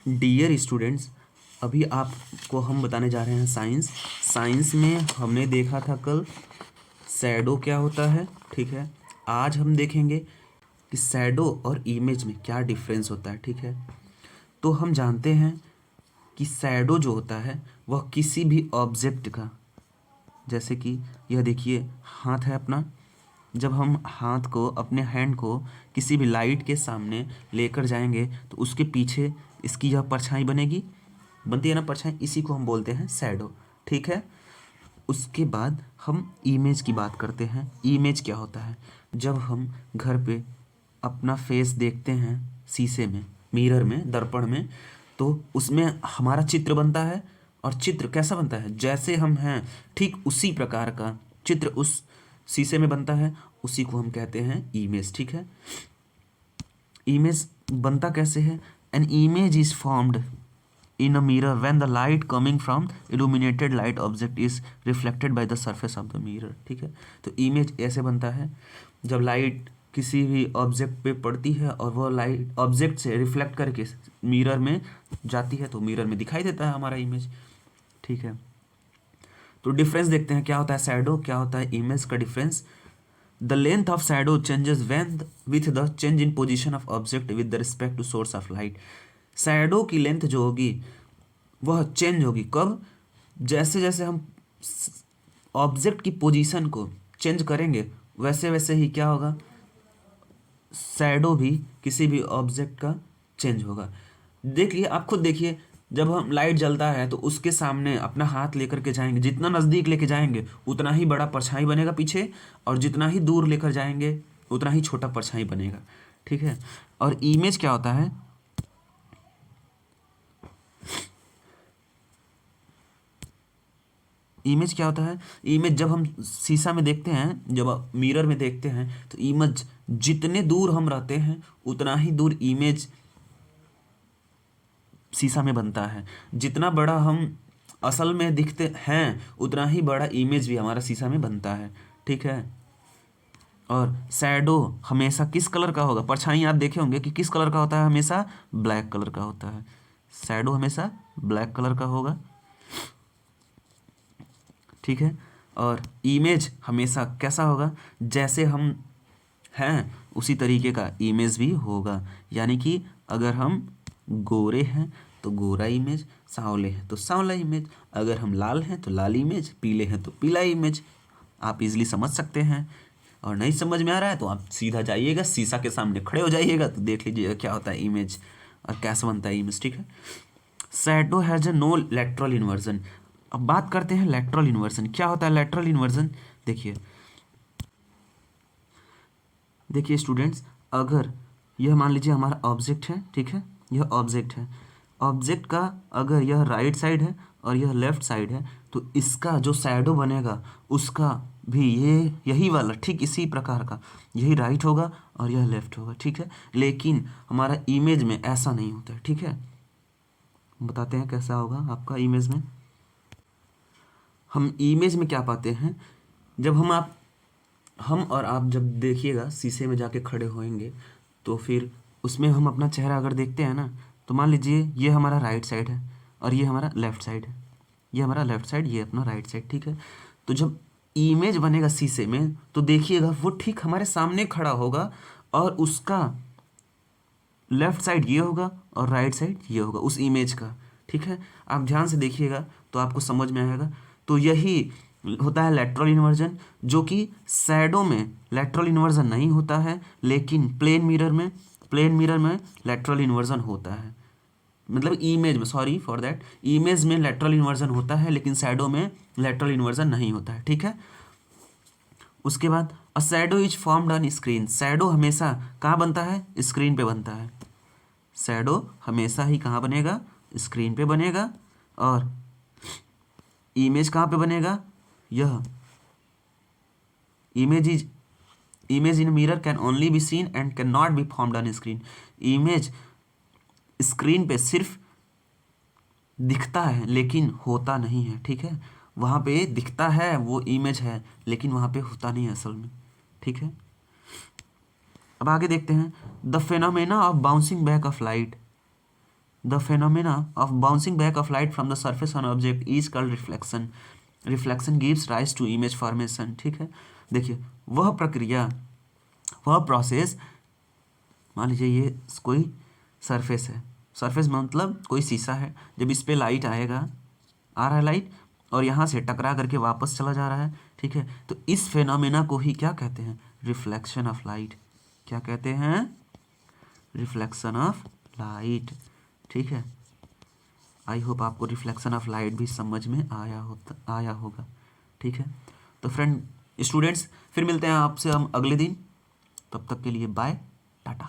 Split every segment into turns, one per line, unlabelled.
Dear students, अभी आपको हम बताने जा रहे हैं साइंस। साइंस में हमने देखा था कल शैडो क्या होता है, ठीक है। आज हम देखेंगे कि शैडो और इमेज में क्या डिफरेंस होता है, ठीक है। तो हम जानते हैं कि शैडो जो होता है वह किसी भी ऑब्जेक्ट का, जैसे कि यह देखिए हाथ है अपना, जब हम हाथ को, अपने हैंड को किसी भी लाइट के सामने लेकर जाएंगे तो उसके पीछे इसकी यह परछाई बनेगी, बनती है ना परछाई, इसी को हम बोलते हैं शैडो, ठीक है। उसके बाद हम इमेज की बात करते हैं। इमेज क्या होता है? जब हम घर पे अपना फेस देखते हैं शीशे में, मिरर में, दर्पण में, तो उसमें हमारा चित्र बनता है। और चित्र कैसा बनता है? जैसे हम हैं ठीक उसी प्रकार का चित्र उस शीशे में बनता है, उसी को हम कहते हैं इमेज, ठीक है। इमेज बनता कैसे है? An image is formed in a mirror when the light coming from illuminated light object is reflected by the surface of the mirror, ठीक है। तो इमेज ऐसे बनता है जब लाइट किसी भी ऑब्जेक्ट पे पड़ती है और वह लाइट ऑब्जेक्ट से रिफ्लेक्ट करके मिरर में जाती है, तो मिरर में दिखाई देता है हमारा इमेज, ठीक है। तो डिफरेंस देखते हैं, क्या होता है शैडो, क्या होता है इमेज का difference. The length of shadow changes when with the change in position of object with the respect to source of light. Shadow की लेंथ जो होगी वह चेंज होगी कब? जैसे जैसे हम ऑब्जेक्ट की पोजीशन को चेंज करेंगे वैसे वैसे ही क्या होगा, शैडो भी किसी भी ऑब्जेक्ट का चेंज होगा। देखिए, आप खुद देखिए, जब हम लाइट जलता है तो उसके सामने अपना हाथ लेकर के जाएंगे, जितना नज़दीक लेके जाएंगे उतना ही बड़ा परछाई बनेगा पीछे, और जितना ही दूर लेकर जाएंगे उतना ही छोटा परछाई बनेगा, ठीक है। और इमेज क्या होता है? इमेज क्या होता है? इमेज जब हम शीशा में देखते हैं, जब मिरर में देखते हैं, तो इमेज जितने दूर हम रहते हैं उतना ही दूर इमेज शीशा में बनता है। जितना बड़ा हम असल में दिखते हैं उतना ही बड़ा इमेज भी हमारा शीशा में बनता है, ठीक है। और शैडो हमेशा किस कलर का होगा? परछाई आप देखे होंगे कि किस कलर का होता है? हमेशा ब्लैक कलर का होता है। शैडो हमेशा ब्लैक कलर का होगा, ठीक है। और इमेज हमेशा कैसा होगा? जैसे हम हैं उसी तरीके का इमेज भी होगा। यानी कि अगर हम गोरे हैं तो गोरा इमेज, सांवले हैं तो सांवला इमेज, अगर हम लाल हैं तो लाल इमेज, पीले हैं तो पीला इमेज। आप इजीली समझ सकते हैं। और नहीं समझ में आ रहा है तो आप सीधा जाइएगा, शीशा के सामने खड़े हो जाइएगा, तो देख लीजिएगा क्या होता है इमेज और कैसे बनता है इमेज, ठीक है। Shadow has a no lateral inversion. अब बात करते हैं लेटरल इन्वर्जन। क्या होता है लेटरल इन्वर्जन? देखिए देखिए स्टूडेंट्स, अगर यह मान लीजिए हमारा ऑब्जेक्ट है, ठीक है, यह ऑब्जेक्ट है। ऑब्जेक्ट का अगर यह राइट साइड है और यह लेफ्ट साइड है, तो इसका जो शैडो बनेगा उसका भी यही वाला, ठीक इसी प्रकार का, यही राइट होगा और यह लेफ्ट होगा, ठीक है। लेकिन हमारा इमेज में ऐसा नहीं होता है, ठीक है। बताते हैं कैसा होगा आपका इमेज में। हम इमेज में क्या पाते हैं? जब हम और आप जब देखिएगा शीशे में जाके खड़े होएंगे, तो फिर उसमें हम अपना चेहरा अगर देखते हैं ना, तो मान लीजिए ये हमारा राइट साइड है और ये हमारा लेफ्ट साइड है, ये हमारा लेफ्ट साइड, ये अपना राइट साइड, ठीक है। तो जब इमेज बनेगा शीशे में तो देखिएगा वो ठीक हमारे सामने खड़ा होगा और उसका लेफ्ट साइड ये होगा और राइट साइड ये होगा उस इमेज का, ठीक है। आप ध्यान से देखिएगा तो आपको समझ में आएगा। तो यही होता है लेटरल इन्वर्जन, जो कि शैडो में लेटरल इन्वर्जन नहीं होता है, लेकिन प्लेन मिरर में लेटरल इन्वर्जन होता है। मतलब इमेज में, सॉरी फॉर दैट, इमेज में लेटरल इन्वर्जन होता है लेकिन शैडो में लेटरल इन्वर्जन नहीं होता है, ठीक है। उसके बाद a shadow is formed on screen. Shadow हमेशा कहाँ बनता है? स्क्रीन पे बनता है। शैडो हमेशा ही कहाँ बनेगा? स्क्रीन पे बनेगा। और इमेज कहाँ पे बनेगा? यह image in mirror can only be seen and can not be formed on screen. Image screen पे सिर्फ दिखता है लेकिन होता नहीं है, ठीक है। वहाँ पे दिखता है, वो इमेज है, लेकिन वहाँ पे होता नहीं है असल में, ठीक है। अब आगे देखते हैं the phenomena of bouncing back of light. The phenomena of bouncing back of light from the surface on object is called reflection. Reflection gives rise to image formation. ठीक है, देखिए वह प्रक्रिया, वह प्रोसेस, मान लीजिए ये कोई सरफेस है, सरफेस मतलब कोई शीशा है, जब इस पे लाइट आएगा, आ रहा है लाइट और यहाँ से टकरा करके वापस चला जा रहा है। ठीक है, तो इस फेनोमेना को ही क्या कहते हैं? Reflection of light. क्या कहते हैं? Reflection of light. ठीक है, आई होप आपको रिफ्लेक्शन ऑफ लाइट भी समझ में आया होगा। ठीक है, तो फ्रेंड स्टूडेंट्स, फिर मिलते हैं आपसे हम अगले दिन। तब तक के लिए बाय, टाटा।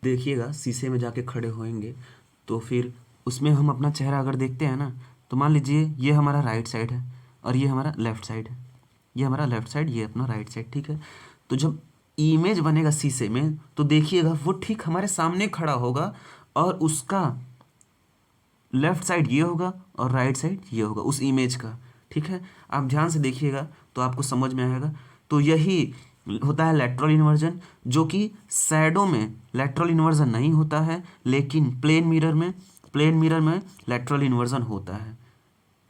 देखिएगा शीशे में जाके खड़े होएंगे तो फिर उसमें हम अपना चेहरा अगर देखते हैं ना, तो मान लीजिए ये हमारा राइट साइड है और ये हमारा लेफ्ट साइड है, ये हमारा लेफ्ट साइड, ये अपना राइट साइड। ठीक है, तो जब इमेज बनेगा शीशे में तो देखिएगा वो ठीक हमारे सामने खड़ा होगा और उसका लेफ्ट साइड ये होगा और राइट साइड ये होगा उस इमेज का। ठीक है, आप ध्यान से देखिएगा तो आपको समझ में आएगा। तो यही होता है लेटरल इन्वर्जन, जो कि शैडो में लेटरल इन्वर्जन नहीं होता है, लेकिन प्लेन मिरर में लेटरल इन्वर्जन होता है।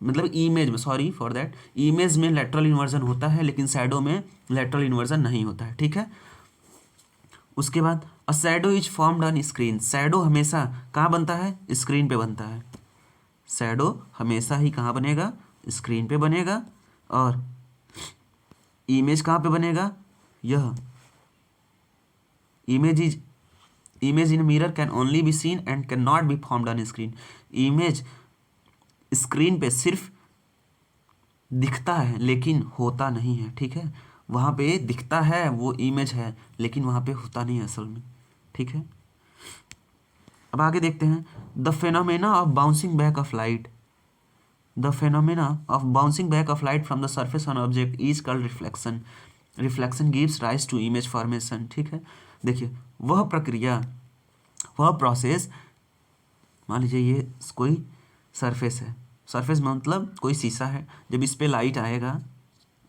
मतलब इमेज में, सॉरी फॉर दैट, इमेज में लेटरल इन्वर्जन होता है लेकिन शैडो में लेटरल इन्वर्जन नहीं होता है। ठीक है, उसके बाद a shadow is formed on screen. Shadow हमेशा कहाँ बनता है? स्क्रीन पे बनता है। शैडो हमेशा ही कहाँ बनेगा? स्क्रीन पे बनेगा। और इमेज कहाँ पे बनेगा? यह image in mirror can only be seen and can not be formed on screen. Image screen पे सिर्फ दिखता है लेकिन होता नहीं है। ठीक है, वहाँ पे दिखता है, वो इमेज है, लेकिन वहाँ पे होता नहीं है असल में। ठीक है, अब आगे देखते हैं। The phenomena of bouncing back of light. The phenomena of bouncing back of light from the surface on object is called reflection. Reflection gives rise to image formation. ठीक है, देखिए वह प्रक्रिया, वह प्रोसेस, मान लीजिए ये कोई सरफेस है, सरफेस मतलब कोई शीशा है, जब इस पे लाइट आएगा,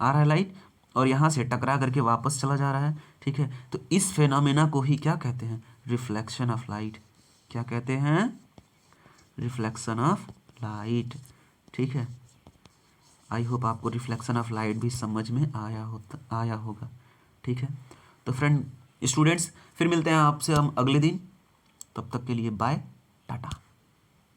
आ रहा है लाइट और यहाँ से टकरा करके वापस चला जा रहा है। ठीक है, तो इस फेनोमेना को ही क्या कहते हैं? Reflection of light. क्या कहते हैं? Reflection of light. ठीक है, आई होप आपको रिफ्लेक्शन ऑफ लाइट भी समझ में आया होगा। ठीक है, तो फ्रेंड स्टूडेंट्स, फिर मिलते हैं आपसे हम अगले दिन। तब तक के लिए बाय, टाटा।